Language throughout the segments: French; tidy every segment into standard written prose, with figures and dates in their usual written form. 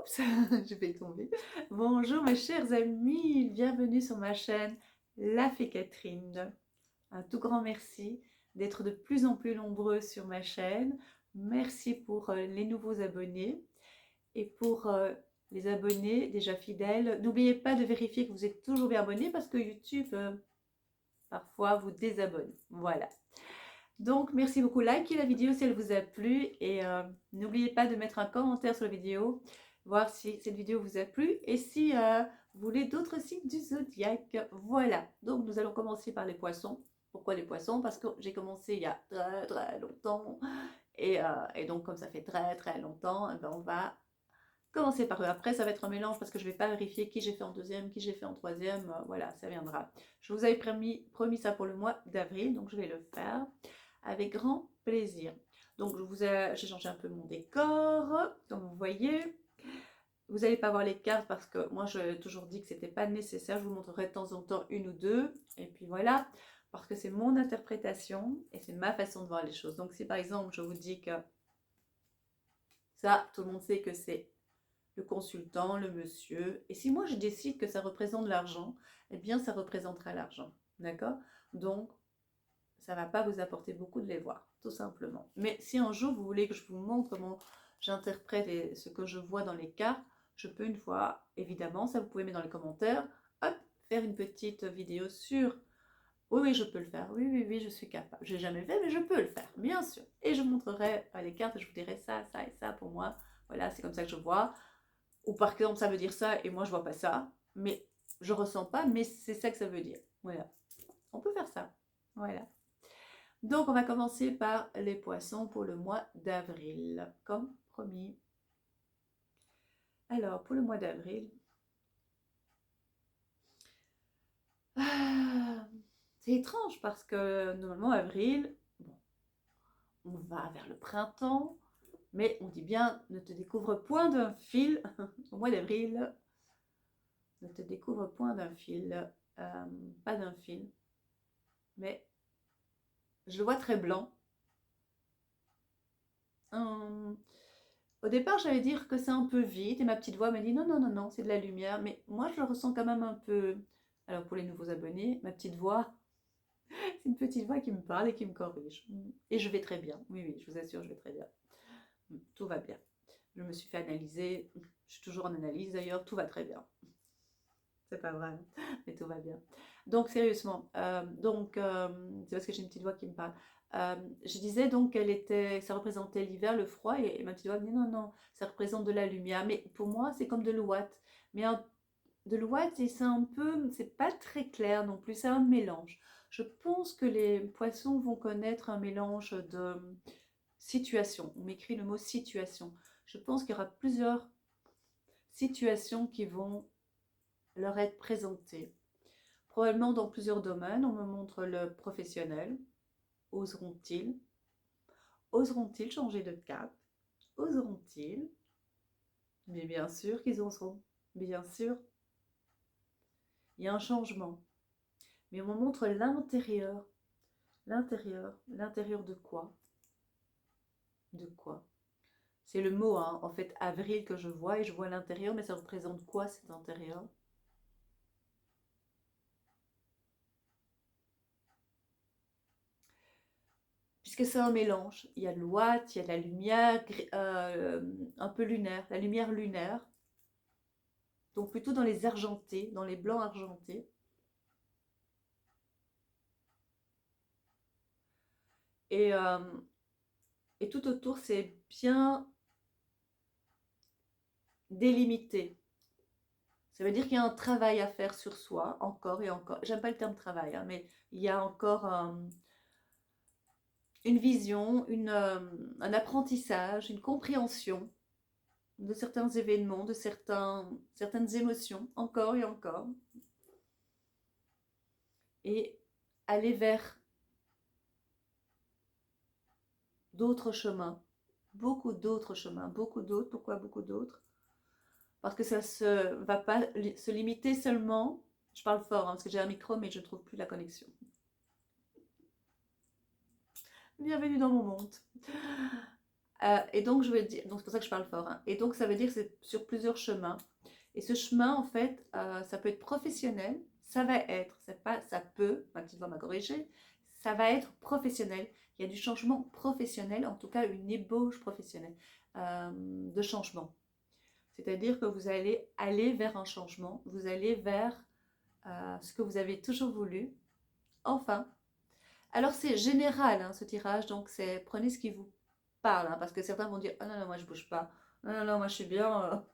Oups, je vais tomber. Bonjour mes chers amis, bienvenue sur ma chaîne La Fée Catherine. Un tout grand merci d'être de plus en plus nombreux sur ma chaîne. Merci pour les nouveaux abonnés et pour les abonnés déjà fidèles. N'oubliez pas de vérifier que vous êtes toujours bien abonnés parce que YouTube parfois vous désabonne. Voilà. Donc merci beaucoup, likez la vidéo si elle vous a plu et n'oubliez pas de mettre un commentaire sur la vidéo, voir si cette vidéo vous a plu et si vous voulez d'autres signes du zodiaque. Voilà, donc nous allons commencer par les poissons. Pourquoi les poissons? Parce que j'ai commencé il y a très longtemps et donc comme ça fait très longtemps, eh ben, on va commencer par eux. Après ça va être un mélange parce que je ne vais pas vérifier qui j'ai fait en deuxième, qui j'ai fait en troisième, voilà, ça viendra. Je vous avais promis ça pour le mois d'avril, donc je vais le faire avec grand plaisir. Donc j'ai changé un peu mon décor, comme vous voyez. Vous n'allez pas voir les cartes parce que moi j'ai toujours dit que c'était pas nécessaire. Je vous montrerai de temps en temps une ou deux. Et puis voilà, parce que c'est mon interprétation et c'est ma façon de voir les choses. Donc si par exemple je vous dis que ça, tout le monde sait que c'est le consultant, le monsieur. Et si moi je décide que ça représente l'argent, eh bien ça représentera l'argent. D'accord? Donc ça ne va pas vous apporter beaucoup de les voir, tout simplement. Mais si un jour vous voulez que je vous montre comment j'interprète ce que je vois dans les cartes, je peux une fois, évidemment, ça vous pouvez mettre dans les commentaires, hop, faire une petite vidéo sur... Oui, je peux le faire, oui, je suis capable. Je n'ai jamais fait, mais je peux le faire, bien sûr. Et je montrerai les cartes, je vous dirai ça et ça pour moi. Voilà, c'est comme ça que je vois. Ou par exemple, ça veut dire ça et moi je vois pas ça, mais je ressens pas, mais c'est ça que ça veut dire. Voilà, on peut faire ça. Voilà. Donc, on va commencer par les poissons pour le mois d'avril, comme promis. Alors, pour le mois d'avril, c'est étrange parce que normalement, avril, bon, on va vers le printemps, mais on dit bien ne te découvre point d'un fil au mois d'avril. Ne te découvre point d'un fil, pas d'un fil, mais je le vois très blanc. Au départ, j'allais dire que c'est un peu vide et ma petite voix m'a dit non, c'est de la lumière. Mais moi, je le ressens quand même un peu. Alors, pour les nouveaux abonnés, ma petite voix, c'est une petite voix qui me parle et qui me corrige. Et je vais très bien. Oui, je vous assure, je vais très bien. Tout va bien. Je me suis fait analyser. Je suis toujours en analyse d'ailleurs. Tout va très bien. C'est pas vrai, mais tout va bien. Donc, sérieusement, c'est parce que j'ai une petite voix qui me parle. Je disais donc ça représentait l'hiver, le froid, et ma petite voix me dit non, ça représente de la lumière. Mais pour moi, c'est comme de l'ouate. Mais de l'ouate, et c'est pas très clair non plus, c'est un mélange. Je pense que les poissons vont connaître un mélange de situations. On m'écrit le mot situation. Je pense qu'il y aura plusieurs situations qui vont leur être présentées. Probablement dans plusieurs domaines. On me montre le professionnel. Oseront-ils? Oseront-ils changer de cap? Oseront-ils? Mais bien sûr qu'ils oseront. Bien sûr. Il y a un changement. Mais on me montre l'intérieur. L'intérieur de quoi? De quoi? C'est le mot, hein, en fait, avril que je vois et je vois l'intérieur, mais ça représente quoi cet intérieur? Puisque c'est un mélange. Il y a de l'ouate, il y a de la lumière un peu lunaire, la lumière lunaire. Donc plutôt dans les argentés, dans les blancs argentés. Et, euh, et tout autour, c'est bien délimité. Ça veut dire qu'il y a un travail à faire sur soi, encore et encore. J'aime pas le terme travail, hein, mais il y a encore une vision, un apprentissage, une compréhension de certains événements, de certaines émotions, encore et encore. Et aller vers d'autres chemins, beaucoup d'autres chemins, beaucoup d'autres. Pourquoi beaucoup d'autres? Parce que ça ne va pas se limiter seulement, je parle fort hein, parce que j'ai un micro mais je ne trouve plus la connexion. Bienvenue dans mon monde. Et donc, je veux dire, donc c'est pour ça que je parle fort, hein. Et donc, ça veut dire que c'est sur plusieurs chemins. Et ce chemin, en fait, ça peut être professionnel, ça va être, c'est pas, ça peut, ma petite voix m'a corrigé, ça va être professionnel. Il y a du changement professionnel, en tout cas une ébauche professionnelle de changement. C'est-à-dire que vous allez aller vers un changement, vous allez vers ce que vous avez toujours voulu, enfin. Alors c'est général hein, ce tirage, donc c'est prenez ce qui vous parle, hein, parce que certains vont dire ah non non moi je bouge pas, non non non moi je suis bien,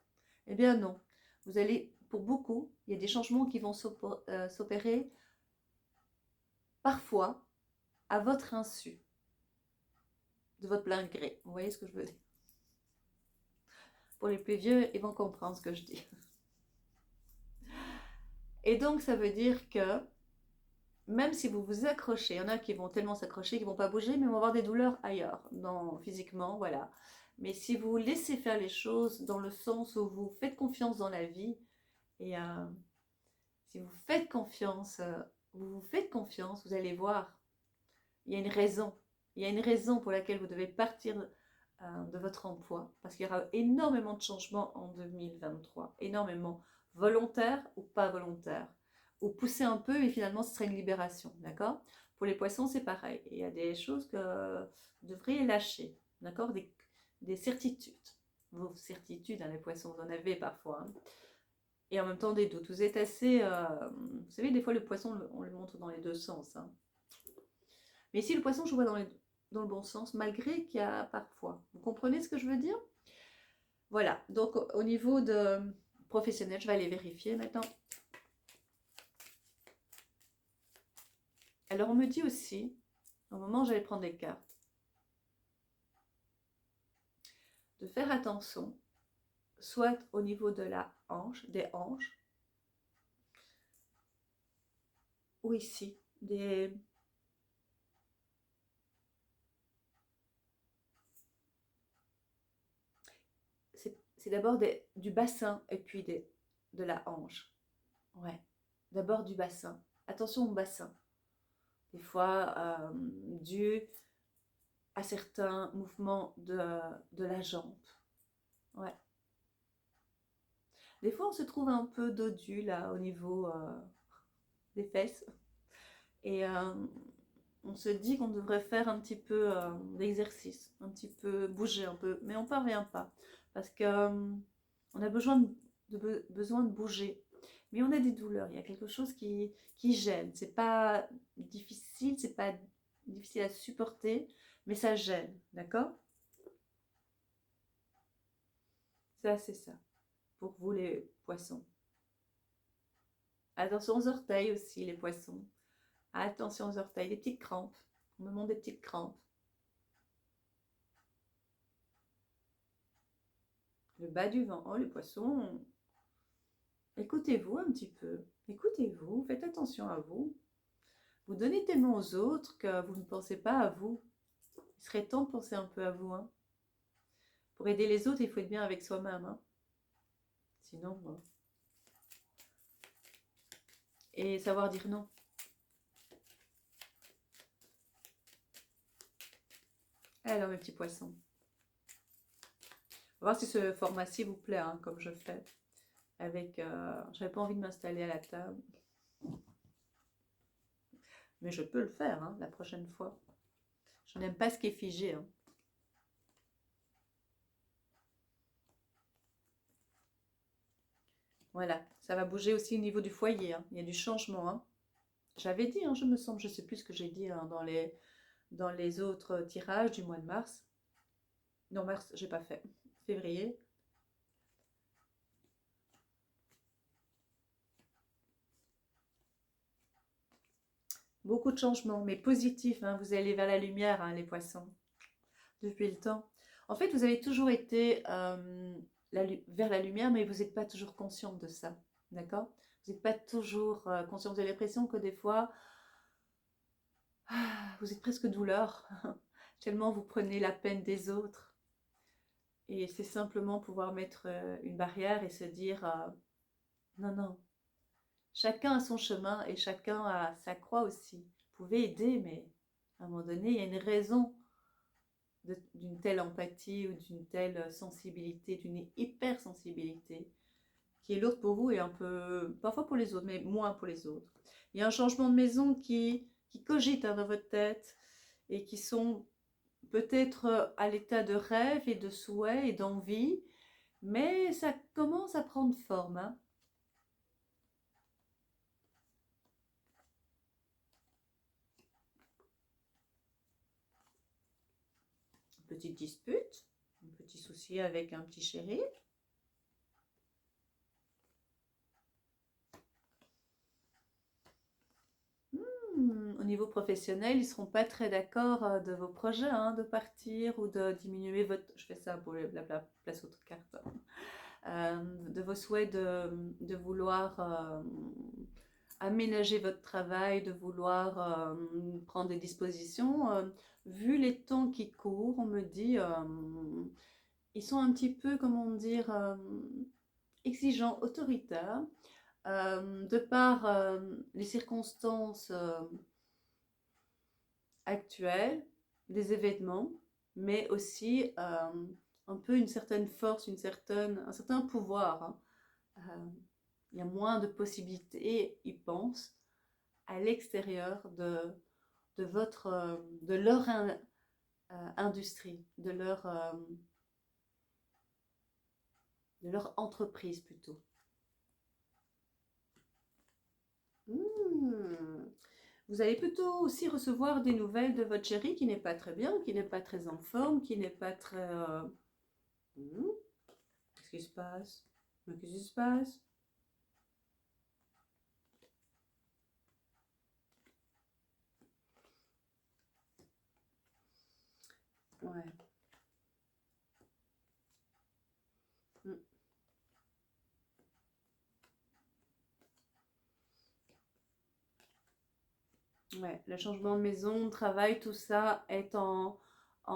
eh bien non. Vous allez, pour beaucoup, il y a des changements qui vont s'opérer parfois à votre insu, de votre plein gré. Vous voyez ce que je veux dire? Pour les plus vieux, ils vont comprendre ce que je dis. Et donc ça veut dire que même si vous vous accrochez, il y en a qui vont tellement s'accrocher qu'ils ne vont pas bouger, mais vont avoir des douleurs ailleurs, physiquement, voilà. Mais si vous laissez faire les choses dans le sens où vous faites confiance dans la vie, et si vous faites confiance, vous vous faites confiance, vous allez voir, il y a une raison. Il y a une raison pour laquelle vous devez partir de votre emploi, parce qu'il y aura énormément de changements en 2023, énormément, volontaires ou pas volontaires, ou pousser un peu et finalement ce serait une libération, d'accord? Pour les poissons, c'est pareil. Il y a des choses que vous devriez lâcher, d'accord? Des certitudes. Vos certitudes, hein, les poissons, vous en avez parfois. Hein. Et en même temps des doutes. Vous êtes assez... vous savez, des fois, le poisson, on le montre dans les deux sens. Hein. Mais ici, le poisson, je vois dans le bon sens, malgré qu'il y a parfois. Vous comprenez ce que je veux dire? Voilà, donc au niveau de professionnel, je vais aller vérifier maintenant. Alors on me dit aussi, au moment où j'allais prendre les cartes, de faire attention, soit au niveau de la hanche, des hanches, ou ici, c'est d'abord du bassin et puis de la hanche. Ouais, d'abord du bassin. Attention au bassin. Des fois, dû à certains mouvements de la jambe. Ouais. Des fois, on se trouve un peu dodu là au niveau des fesses. Et on se dit qu'on devrait faire un petit peu d'exercice, un petit peu bouger un peu, mais on ne parvient pas. Parce que on a besoin de bouger. Mais on a des douleurs, il y a quelque chose qui gêne. C'est pas difficile, c'est pas difficile à supporter, mais ça gêne, d'accord? Ça, c'est ça, pour vous les poissons. Attention aux orteils aussi, les poissons. Attention aux orteils, des petites crampes. On me demande des petites crampes. Le bas du vent. Oh, les poissons. Écoutez-vous un petit peu. Écoutez-vous, faites attention à vous. Vous donnez tellement aux autres que vous ne pensez pas à vous. Il serait temps de penser un peu à vous. Hein. Pour aider les autres, il faut être bien avec soi-même. Hein. Sinon, et savoir dire non. Alors, mes petits poissons. On va voir si ce format-ci vous plaît, hein, comme je fais. Avec, j'avais pas envie de m'installer à la table. Mais je peux le faire hein, la prochaine fois. Je n'aime pas ce qui est figé. Hein. Voilà, ça va bouger aussi au niveau du foyer. Hein. Il y a du changement. Hein. J'avais dit, hein, je me semble, je ne sais plus ce que j'ai dit hein, dans les autres tirages du mois de mars. Non, mars, j'ai pas fait. Février. Beaucoup de changements, mais positifs. Hein. Vous allez vers la lumière, hein, les poissons, depuis le temps. En fait, vous avez toujours été vers la lumière, mais vous n'êtes pas toujours consciente de ça. D'accord? Vous n'êtes pas toujours consciente. Vous avez l'impression que des fois, vous êtes presque douleur, tellement vous prenez la peine des autres. Et c'est simplement pouvoir mettre une barrière et se dire non, non, chacun a son chemin et chacun a sa croix aussi. Vous pouvez aider, mais à un moment donné, il y a une raison d'une telle empathie ou d'une telle sensibilité, d'une hypersensibilité qui est lourde pour vous et un peu, parfois pour les autres, mais moins pour les autres. Il y a un changement de maison qui cogite dans votre tête et qui sont peut-être à l'état de rêve et de souhait et d'envie, mais ça commence à prendre forme. Hein. Une petite dispute, un petit souci avec un petit chéri. Au niveau professionnel, ils ne seront pas très d'accord de vos projets, hein, de partir ou de diminuer votre... Je fais ça pour la place autre carte. De vos souhaits de vouloir aménager votre travail, de vouloir prendre des dispositions. Vu les temps qui courent, on me dit, ils sont un petit peu, comment dire, exigeants, autoritaires, de par les circonstances actuelles, des événements, mais aussi un peu une certaine force, un certain pouvoir. Hein. Il y a moins de possibilités, ils pensent, à l'extérieur de leur industrie, de leur entreprise plutôt. Vous allez plutôt aussi recevoir des nouvelles de votre chéri qui n'est pas très bien, qui n'est pas très en forme, qui n'est pas très... Qu'est-ce qui se passe? Qu'est-ce qui se passe? Ouais. Ouais, le changement de maison, de travail, tout ça est en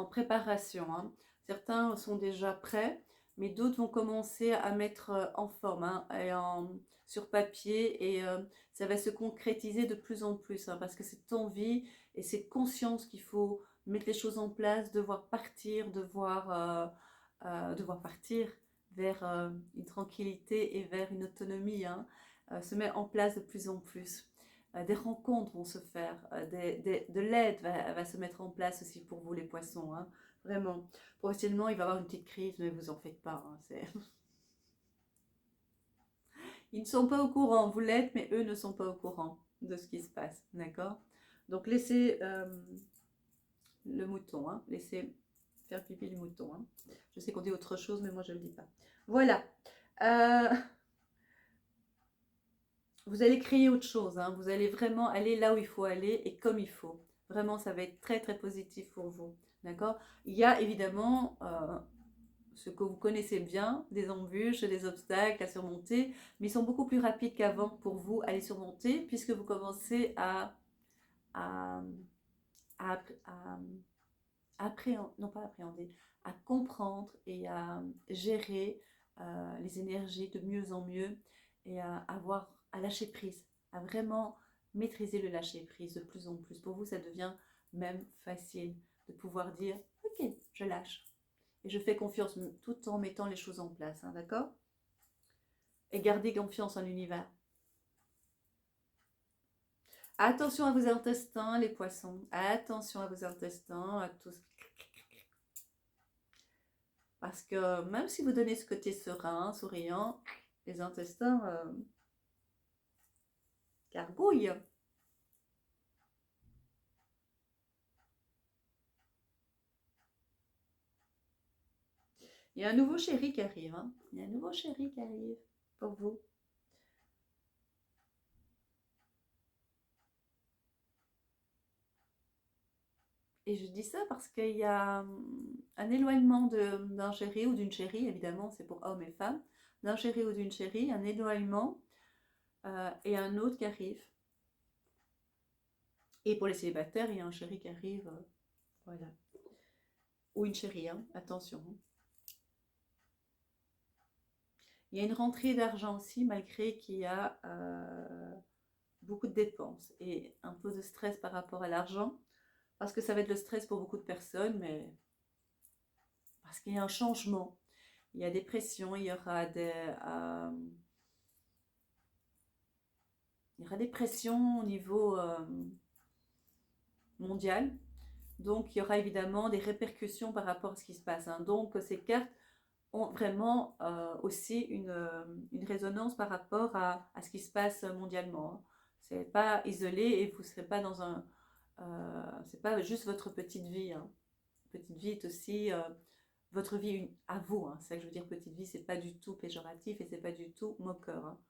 préparation. Hein. Certains sont déjà prêts, mais d'autres vont commencer à mettre en forme hein, sur papier et ça va se concrétiser de plus en plus hein, parce que cette envie et cette conscience qu'il faut mettre les choses en place, devoir partir vers une tranquillité et vers une autonomie hein, se met en place de plus en plus. Des rencontres vont se faire, de l'aide va se mettre en place aussi pour vous les poissons, hein, vraiment. Professionnellement, il va y avoir une petite crise, mais vous en faites pas. Hein, Ils ne sont pas au courant, vous l'êtes, mais eux ne sont pas au courant de ce qui se passe, d'accord? Donc laissez le mouton, hein, laissez faire pipi le mouton. Hein. Je sais qu'on dit autre chose, mais moi je ne le dis pas. Voilà. Vous allez créer autre chose, hein. Vous allez vraiment aller là où il faut aller et comme il faut. Vraiment, ça va être très très positif pour vous. D'accord? Il y a évidemment ce que vous connaissez bien, des embûches, des obstacles à surmonter, mais ils sont beaucoup plus rapides qu'avant pour vous à les surmonter puisque vous commencez à, à, non pas appréhender, à comprendre et à gérer les énergies de mieux en mieux et à lâcher prise, à vraiment maîtriser le lâcher prise de plus en plus. Pour vous, ça devient même facile de pouvoir dire ok, je lâche et je fais confiance tout en mettant les choses en place, hein, d'accord? Et gardez confiance en l'univers. Attention à vos intestins, les poissons. Attention à vos intestins, à tout ce Parce que même si vous donnez ce côté serein, souriant, les intestins gargouillent. Il y a un nouveau chéri qui arrive. Hein. Il y a un nouveau chéri qui arrive pour vous. Et je dis ça parce qu'il y a un éloignement d'un chéri ou d'une chérie, évidemment, c'est pour hommes et femmes, d'un chéri ou d'une chérie, un éloignement et un autre qui arrive. Et pour les célibataires, il y a un chéri qui arrive, voilà. Ou une chérie, hein, attention. Il y a une rentrée d'argent aussi, malgré qu'il y a beaucoup de dépenses et un peu de stress par rapport à l'argent, parce que ça va être le stress pour beaucoup de personnes, mais parce qu'il y a un changement. Il y a des pressions, il y aura des pressions au niveau mondial. Donc, il y aura évidemment des répercussions par rapport à ce qui se passe, hein. Donc, ces cartes ont vraiment aussi une résonance par rapport à ce qui se passe mondialement, hein. C'est pas isolé et vous ne serez pas dans un... c'est pas juste votre petite vie, hein. Petite vie est aussi votre vie à vous, hein. C'est ça que je veux dire, petite vie, c'est pas du tout péjoratif et c'est pas du tout moqueur, hein.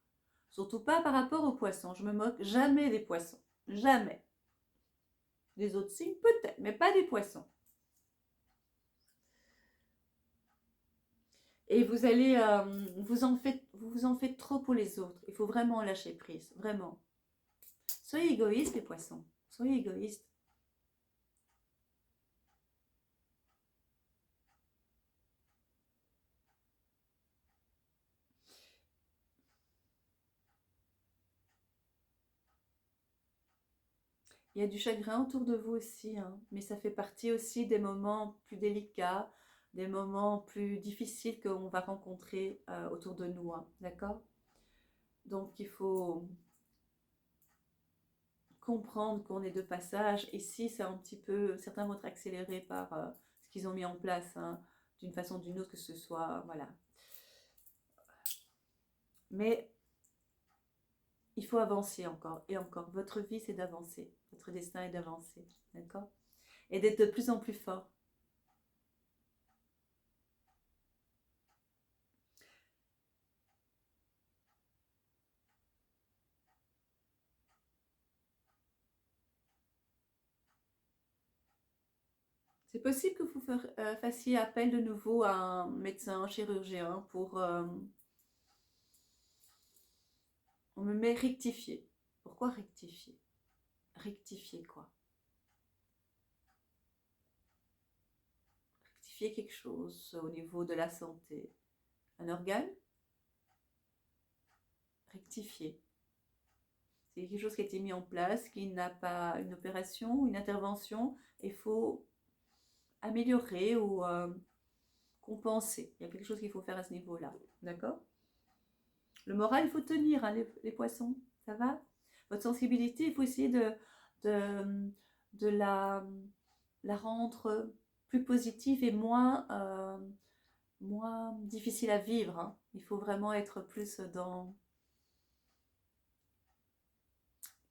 Surtout pas par rapport aux poissons. Je me moque jamais des poissons. Jamais. Des autres signes, peut-être, mais pas des poissons. Et vous allez, vous en faites trop pour les autres. Il faut vraiment lâcher prise, vraiment. Soyez égoïstes, les poissons. Soyez égoïstes. Il y a du chagrin autour de vous aussi, hein, mais ça fait partie aussi des moments plus délicats, des moments plus difficiles qu'on va rencontrer autour de nous, hein, d'accord? Donc il faut comprendre qu'on est de passage. Ici, c'est un petit peu, certains vont être accélérés par ce qu'ils ont mis en place, hein, d'une façon ou d'une autre, que ce soit, voilà. Mais il faut avancer encore et encore. Votre vie, c'est d'avancer. Votre destin est d'avancer, d'accord? Et d'être de plus en plus fort. C'est possible que vous fassiez appel de nouveau à un médecin, un chirurgien pour... on me met rectifier. Pourquoi rectifier? Rectifier quoi? Rectifier quelque chose au niveau de la santé. Un organe? Rectifier. C'est quelque chose qui a été mis en place, qui n'a pas une opération, une intervention. Il faut améliorer ou compenser. Il y a quelque chose qu'il faut faire à ce niveau-là. D'accord? Le moral, il faut tenir, hein, les poissons. Ça va? Votre sensibilité, il faut essayer de la rendre plus positive et moins difficile à vivre, hein. Il faut vraiment être plus dans...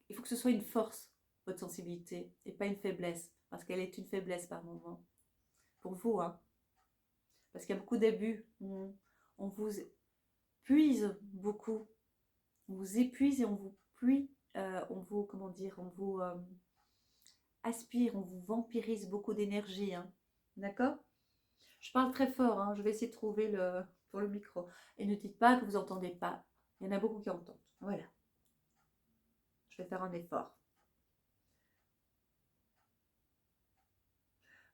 Il faut que ce soit une force, votre sensibilité, et pas une faiblesse. Parce qu'elle est une faiblesse par moment. Pour vous, hein. Parce qu'il y a beaucoup d'abus. On vous puise beaucoup. On vous épuise et on vous pluie. On vous, comment dire, on vous aspire, on vous vampirise beaucoup d'énergie, hein. D'accord? Je parle très fort, hein. Je vais essayer de trouver pour le micro. Et ne dites pas que vous n'entendez pas. Il y en a beaucoup qui entendent. Voilà. Je vais faire un effort.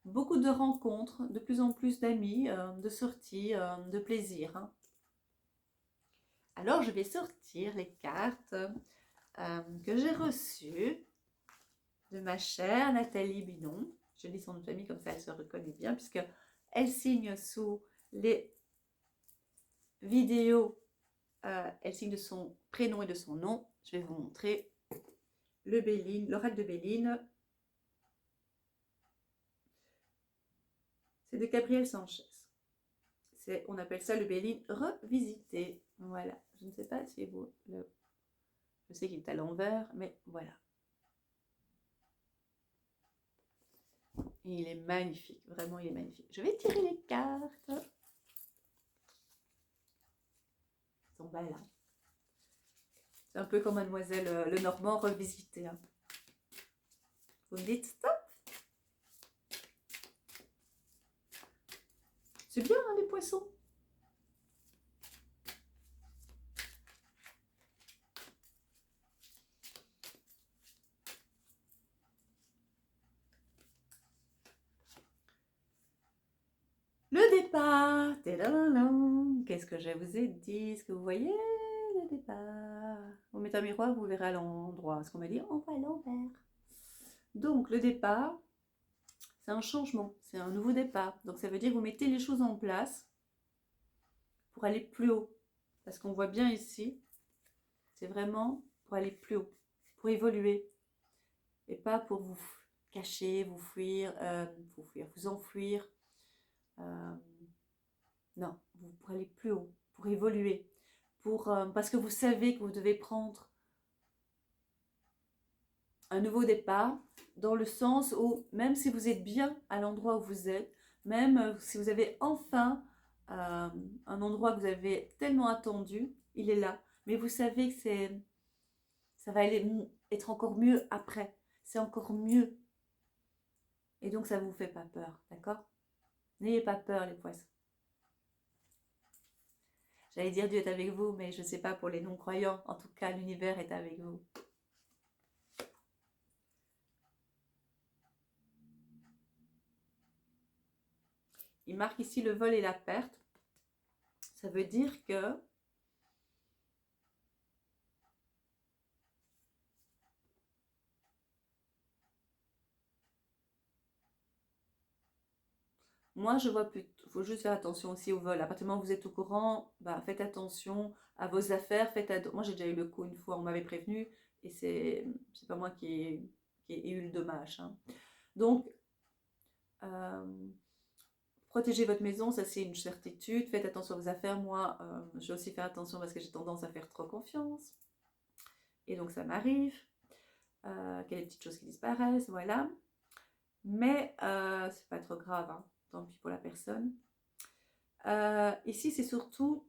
Beaucoup de rencontres, de plus en plus d'amis, de sorties, de plaisir, hein. Alors, je vais sortir les cartes que j'ai reçues de ma chère Nathalie Binon. Je lis son nom de famille comme ça, elle se reconnaît bien, puisque elle signe sous les vidéos, elle signe de son prénom et de son nom. Je vais vous montrer l'oracle de Béline. C'est de Gabriel Sanchez. On appelle ça le Béline revisité. Voilà. Je ne sais pas si vous je sais qu'il est à l'envers, mais voilà. Et il est magnifique, vraiment il est magnifique. Je vais tirer les cartes. Elles sont belles, hein. C'est un peu comme Mademoiselle Lenormand revisité, hein. Vous me dites stop. C'est bien, hein, les poissons. Le départ. Qu'est-ce que je vous ai dit? Est-ce que vous voyez le départ? Vous mettez un miroir, vous verrez à l'endroit. Ce qu'on me dit, on va à l'envers. Donc, le départ, c'est un changement, c'est un nouveau départ. Donc ça veut dire que vous mettez les choses en place pour aller plus haut. Parce qu'on voit bien ici, c'est vraiment pour aller plus haut, pour évoluer. Et pas pour vous cacher, vous enfuir. Euh, non, pour aller plus haut, pour évoluer. Parce que vous savez que vous devez prendre un nouveau départ, dans le sens où même si vous êtes bien à l'endroit où vous êtes, même si vous avez enfin un endroit que vous avez tellement attendu, il est là. Mais vous savez que ça va être encore mieux après. C'est encore mieux. Et donc ça ne vous fait pas peur, d'accord? N'ayez pas peur les poissons. J'allais dire Dieu est avec vous, mais je ne sais pas pour les non-croyants. En tout cas, l'univers est avec vous. Il marque ici le vol et la perte. Ça veut dire que moi, je vois plus. Il faut juste faire attention aussi au vol. À partir du moment où vous êtes au courant, bah, faites attention à vos affaires. Moi, j'ai déjà eu le coup une fois, on m'avait prévenu, et c'est pas moi qui ai eu le dommage. Hein. Donc, protégez votre maison, ça c'est une certitude. Faites attention à vos affaires. Moi, je vais aussi faire attention parce que j'ai tendance à faire trop confiance. Et donc, ça m'arrive. Qu'il y a des petites choses qui disparaissent, voilà. Mais c'est pas trop grave, hein. Tant pis pour la personne. Ici, c'est surtout,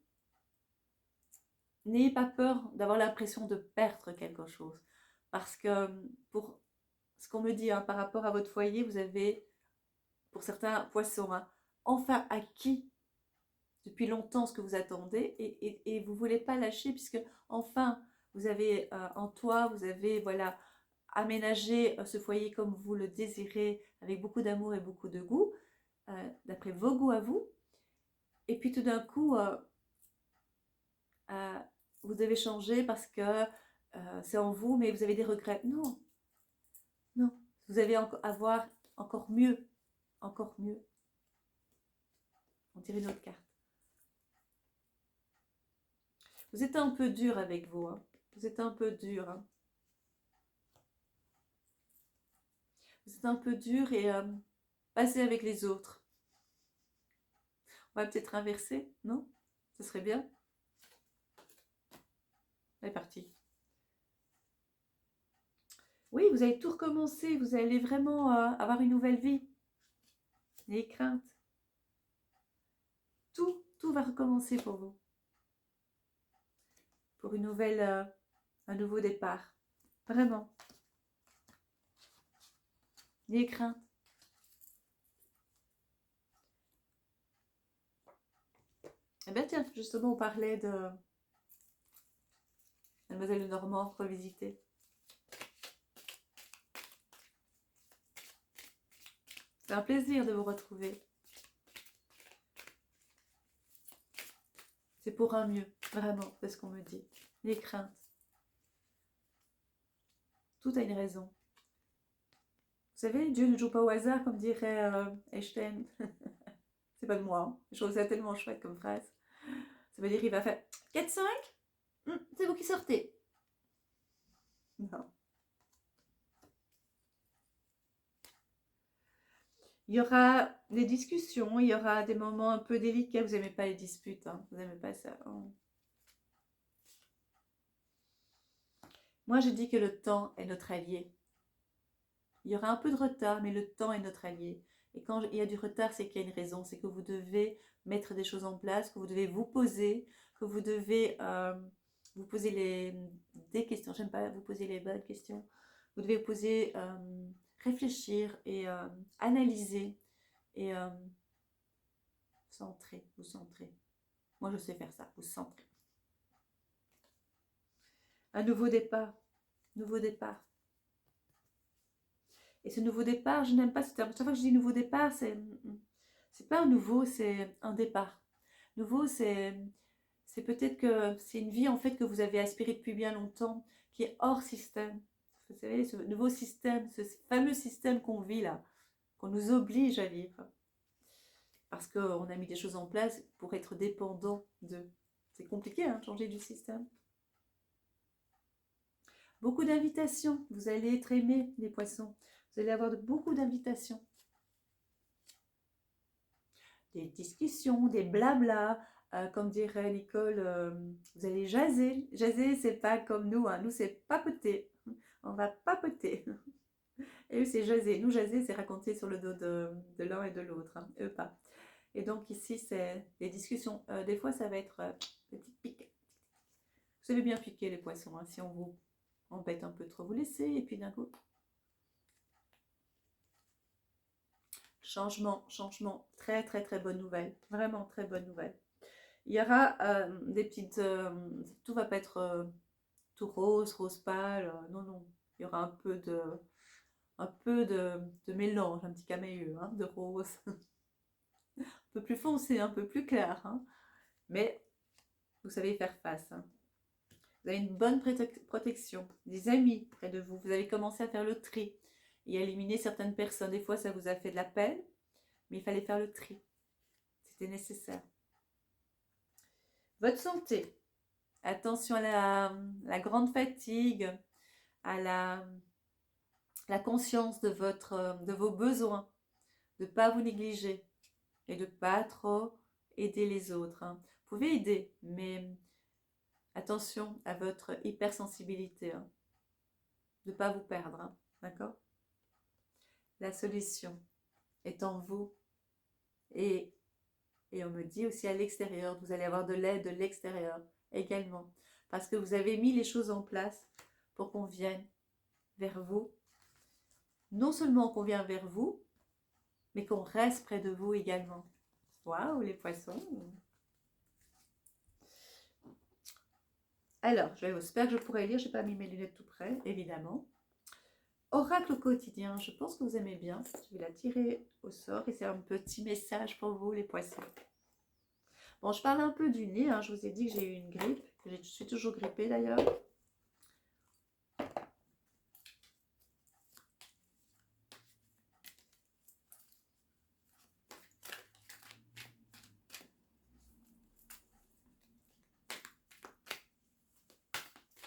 n'ayez pas peur d'avoir l'impression de perdre quelque chose. Parce que pour ce qu'on me dit hein, par rapport à votre foyer, vous avez, pour certains poissons, hein, enfin acquis depuis longtemps ce que vous attendez et vous ne voulez pas lâcher puisque enfin vous avez en toi, vous avez voilà aménagé ce foyer comme vous le désirez avec beaucoup d'amour et beaucoup de goût, d'après vos goûts à vous. Et puis tout d'un coup, vous devez changer parce que c'est en vous, mais vous avez des regrets. Non, non, vous allez avoir encore mieux, encore mieux. On tire une autre carte. Vous êtes un peu dur avec vous, hein. Vous êtes un peu dur. Hein. Vous êtes un peu dur et passez avec les autres. On va peut-être inverser, non? Ce serait bien. C'est parti. Oui, vous allez tout recommencer. Vous allez vraiment avoir une nouvelle vie. N'ayez crainte. Tout va recommencer pour vous. Pour une nouvelle, un nouveau départ. Vraiment. N'ayez crainte. Eh bien tiens, justement, on parlait de Mademoiselle Lenormand revisitée. C'est un plaisir de vous retrouver. C'est pour un mieux, vraiment, c'est ce qu'on me dit. Les craintes. Tout a une raison. Vous savez, Dieu ne joue pas au hasard, comme dirait Einstein. C'est pas de moi. Hein. Je trouve ça tellement chouette comme phrase. Ça veut dire qu'il va faire 4-5, c'est vous qui sortez. Non. Il y aura des discussions, il y aura des moments un peu délicats. Vous n'aimez pas les disputes, hein. Vous n'aimez pas ça. Oh. Moi, je dis que le temps est notre allié. Il y aura un peu de retard, mais le temps est notre allié. Et quand il y a du retard, c'est qu'il y a une raison. C'est que vous devez mettre des choses en place, que vous devez vous poser, que vous devez vous poser des questions. J'aime pas vous poser les bonnes questions. Vous devez vous poser, réfléchir et analyser et centrer, vous centrer. Moi, je sais faire ça, vous centrer. Un nouveau départ. Nouveau départ. Et ce nouveau départ, je n'aime pas ce terme. Chaque fois que je dis nouveau départ, c'est pas un nouveau, c'est un départ. Nouveau, c'est peut-être que c'est une vie en fait que vous avez aspirée depuis bien longtemps, qui est hors système. Vous savez, ce nouveau système, ce fameux système qu'on vit là, qu'on nous oblige à vivre. Parce qu'on a mis des choses en place pour être dépendant d'eux. C'est compliqué, hein, de changer du système. Beaucoup d'invitations. Vous allez être aimés, les poissons. Vous allez avoir beaucoup d'invitations. Des discussions, des blabla. Comme dirait Nicole, vous allez jaser. Jaser, c'est pas comme nous. Hein. Nous, c'est papoter. On va papoter. Et eux, c'est jaser. Nous, jaser, c'est raconter sur le dos de l'un et de l'autre. Hein. Eux, pas. Et donc ici, c'est des discussions. Des fois, ça va être des petites piques. Vous savez bien piquer les poissons. Hein. Si on vous embête un peu trop, vous laissez. Et puis d'un coup, changement, changement. Très, très, très bonne nouvelle. Vraiment très bonne nouvelle. Il y aura des petites... tout va pas être tout rose, rose pâle. Non, non. Il y aura un peu de mélange, un petit caméo hein, de rose. Un peu plus foncé, un peu plus clair. Hein. Mais vous savez faire face. Hein. Vous avez une bonne protection, des amis près de vous. Vous avez commencé à faire le tri et à éliminer certaines personnes. Des fois, ça vous a fait de la peine, mais il fallait faire le tri. C'était nécessaire. Votre santé. Attention à la grande fatigue, à la conscience de vos besoins, de ne pas vous négliger et de ne pas trop aider les autres. Hein. Vous pouvez aider, mais attention à votre hypersensibilité, hein, de ne pas vous perdre, hein, d'accord? La solution est en vous et on me dit aussi à l'extérieur, vous allez avoir de l'aide de l'extérieur également, parce que vous avez mis les choses en place pour qu'on vienne vers vous. Non seulement qu'on vient vers vous, mais qu'on reste près de vous également. Waouh, les poissons! Alors, j'espère que je pourrai lire. Je n'ai pas mis mes lunettes tout près, évidemment. Oracle au quotidien, je pense que vous aimez bien. Je vais la tirer au sort et c'est un petit message pour vous, les poissons. Bon, je parle un peu du nez. Hein. Je vous ai dit que j'ai eu une grippe. Je suis toujours grippée d'ailleurs.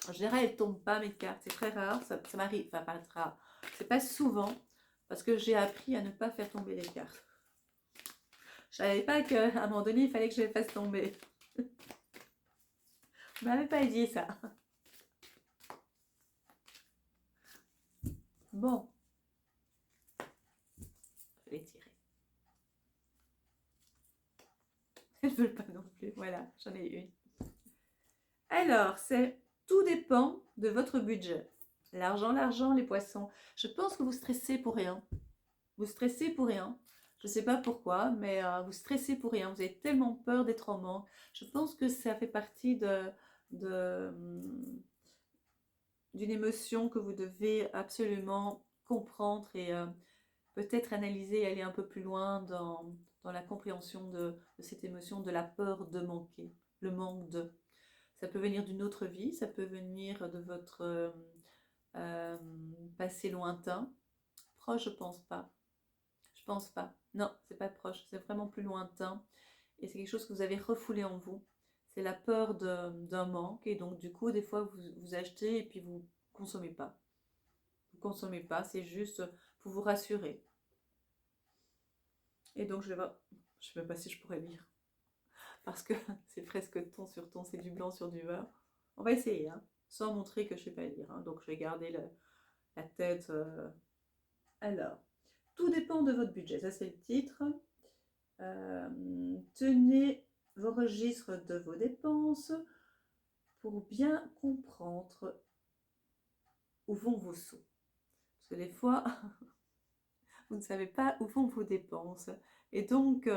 En général, elles ne tombent pas mes cartes. C'est très rare. Ça m'arrive. Enfin, pas très rare. C'est pas souvent parce que j'ai appris à ne pas faire tomber les cartes. Je savais pas qu'à un moment donné, il fallait que je les fasse tomber. Vous m'avez pas dit ça. Bon. Je vais tirer. Elles ne veulent pas non plus. Voilà, j'en ai une. Alors, tout dépend de votre budget. L'argent, l'argent, les poissons. Je pense que vous stressez pour rien. Vous stressez pour rien. Je ne sais pas pourquoi, mais vous stressez pour rien. Vous avez tellement peur d'être en manque. Je pense que ça fait partie d'une émotion que vous devez absolument comprendre et peut-être analyser et aller un peu plus loin dans la compréhension de cette émotion, de la peur de manquer, le manque de. Ça peut venir d'une autre vie, ça peut venir de votre passé lointain. Proche, je pense pas. Je pense pas. Non, c'est pas proche, c'est vraiment plus lointain. Et c'est quelque chose que vous avez refoulé en vous. C'est la peur d'un manque. Et donc, du coup, des fois, vous achetez et puis vous consommez pas. Vous consommez pas, c'est juste pour vous rassurer. Et donc, je vais voir. Je sais même pas si je pourrais lire. Parce que c'est presque ton sur ton, c'est du blanc sur du beurre. On va essayer, hein, sans montrer que je ne sais pas lire. Hein. Donc, je vais garder la tête. Alors, tout dépend de votre budget. Ça, c'est le titre. Tenez vos registres de vos dépenses pour bien comprendre où vont vos sous. Parce que des fois, vous ne savez pas où vont vos dépenses. Et donc,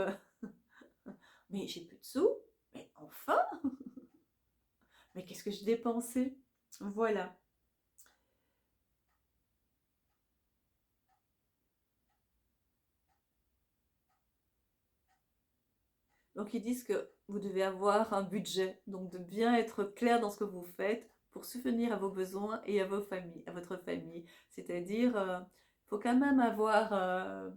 mais j'ai plus de sous. Mais enfin, mais qu'est-ce que j'ai dépensé? Voilà. Donc ils disent que vous devez avoir un budget, donc de bien être clair dans ce que vous faites pour subvenir à vos besoins et à vos familles, à votre famille. C'est-à-dire, il faut quand même avoir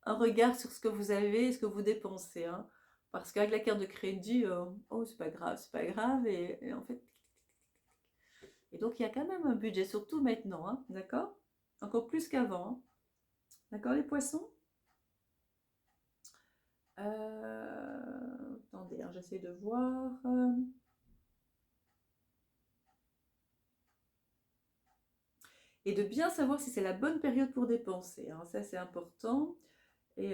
un regard sur ce que vous avez et ce que vous dépensez. Hein. Parce qu'avec la carte de crédit, oh c'est pas grave, et en fait... Et donc il y a quand même un budget, surtout maintenant, hein, d'accord? Encore plus qu'avant. Hein. D'accord les poissons? Attendez, hein, j'essaie de voir. Et de bien savoir si c'est la bonne période pour dépenser. Hein. Ça, c'est important. Et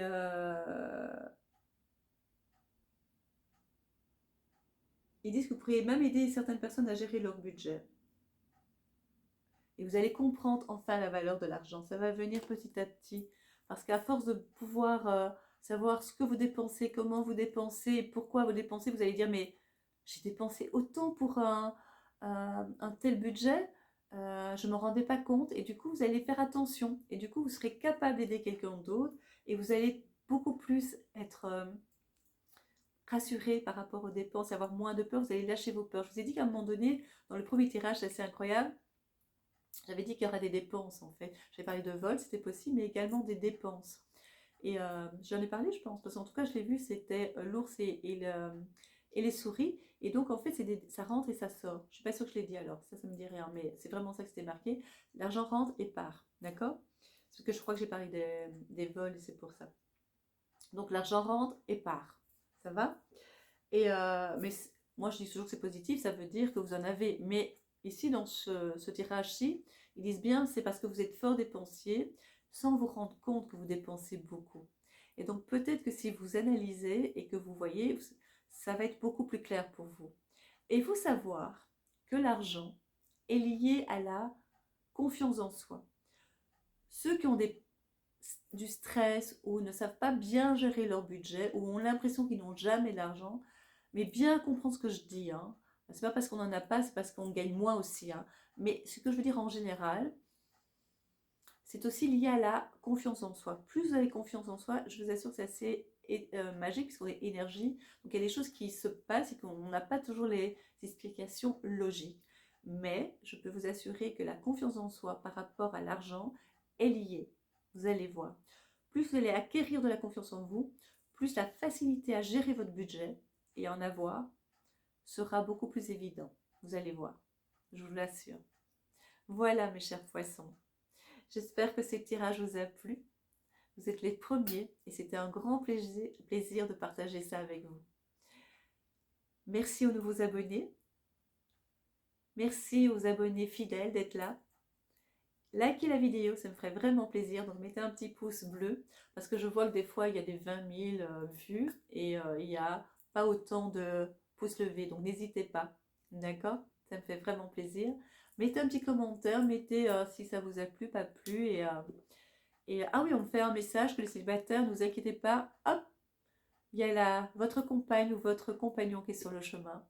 ils disent que vous pourriez même aider certaines personnes à gérer leur budget. Et vous allez comprendre enfin la valeur de l'argent. Ça va venir petit à petit. Parce qu'à force de pouvoir savoir ce que vous dépensez, comment vous dépensez, pourquoi vous dépensez, vous allez dire, mais j'ai dépensé autant pour un tel budget, je ne me rendais pas compte. Et du coup, vous allez faire attention. Et du coup, vous serez capable d'aider quelqu'un d'autre. Et vous allez beaucoup plus être rassuré par rapport aux dépenses, avoir moins de peur. Vous allez lâcher vos peurs. Je vous ai dit qu'à un moment donné, dans le premier tirage, c'est assez incroyable. J'avais dit qu'il y aura des dépenses en fait. J'avais parlé de vol, c'était possible, mais également des dépenses. Et j'en ai parlé, je pense, parce qu'en tout cas, je l'ai vu, c'était l'ours et les souris. Et donc, en fait, ça rentre et ça sort. Je ne suis pas sûre que je l'ai dit alors, ça me dit rien, mais c'est vraiment ça que c'était marqué. L'argent rentre et part, d'accord? Parce que je crois que j'ai parlé des vols et c'est pour ça. Donc, l'argent rentre et part, ça va? Et mais moi, je dis toujours que c'est positif, ça veut dire que vous en avez. Mais ici, dans ce tirage-ci, ils disent bien, c'est parce que vous êtes fort dépensier, sans vous rendre compte que vous dépensez beaucoup. Et donc, peut-être que si vous analysez et que vous voyez, ça va être beaucoup plus clair pour vous. Et il faut savoir que l'argent est lié à la confiance en soi. Ceux qui ont du stress ou ne savent pas bien gérer leur budget ou ont l'impression qu'ils n'ont jamais d'argent, mais bien comprendre ce que je dis. Hein. C'est pas parce qu'on n'en a pas, c'est parce qu'on gagne moins aussi. Hein. Mais ce que je veux dire en général, c'est aussi lié à la confiance en soi. Plus vous avez confiance en soi, je vous assure que c'est assez magique puisqu'on est énergie. Donc il y a des choses qui se passent et qu'on n'a pas toujours les explications logiques. Mais je peux vous assurer que la confiance en soi par rapport à l'argent est liée. Vous allez voir. Plus vous allez acquérir de la confiance en vous, plus la facilité à gérer votre budget et en avoir sera beaucoup plus évident. Vous allez voir. Je vous l'assure. Voilà mes chers poissons. J'espère que ce tirage vous a plu. Vous êtes les premiers et c'était un grand plaisir de partager ça avec vous. Merci aux nouveaux abonnés. Merci aux abonnés fidèles d'être là. Likez la vidéo, ça me ferait vraiment plaisir. Donc mettez un petit pouce bleu parce que je vois que des fois il y a des 20 000 vues et il n'y a pas autant de pouces levés. Donc n'hésitez pas. D'accord? Ça me fait vraiment plaisir. Mettez un petit commentaire, mettez si ça vous a plu, pas plu. Ah oui, on me fait un message que les célibataires, ne vous inquiétez pas, hop, il y a votre compagne ou votre compagnon qui est sur le chemin.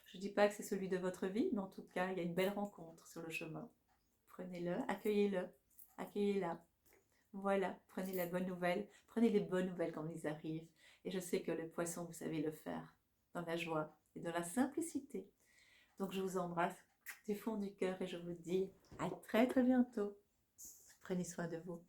Je ne dis pas que c'est celui de votre vie, mais en tout cas, il y a une belle rencontre sur le chemin. Prenez-le, accueillez-le, accueillez-la. Voilà, prenez la bonne nouvelle, prenez les bonnes nouvelles quand elles arrivent. Et je sais que le poisson, vous savez le faire, dans la joie et dans la simplicité. Donc je vous embrasse du fond du cœur et je vous dis à très très bientôt. Prenez soin de vous.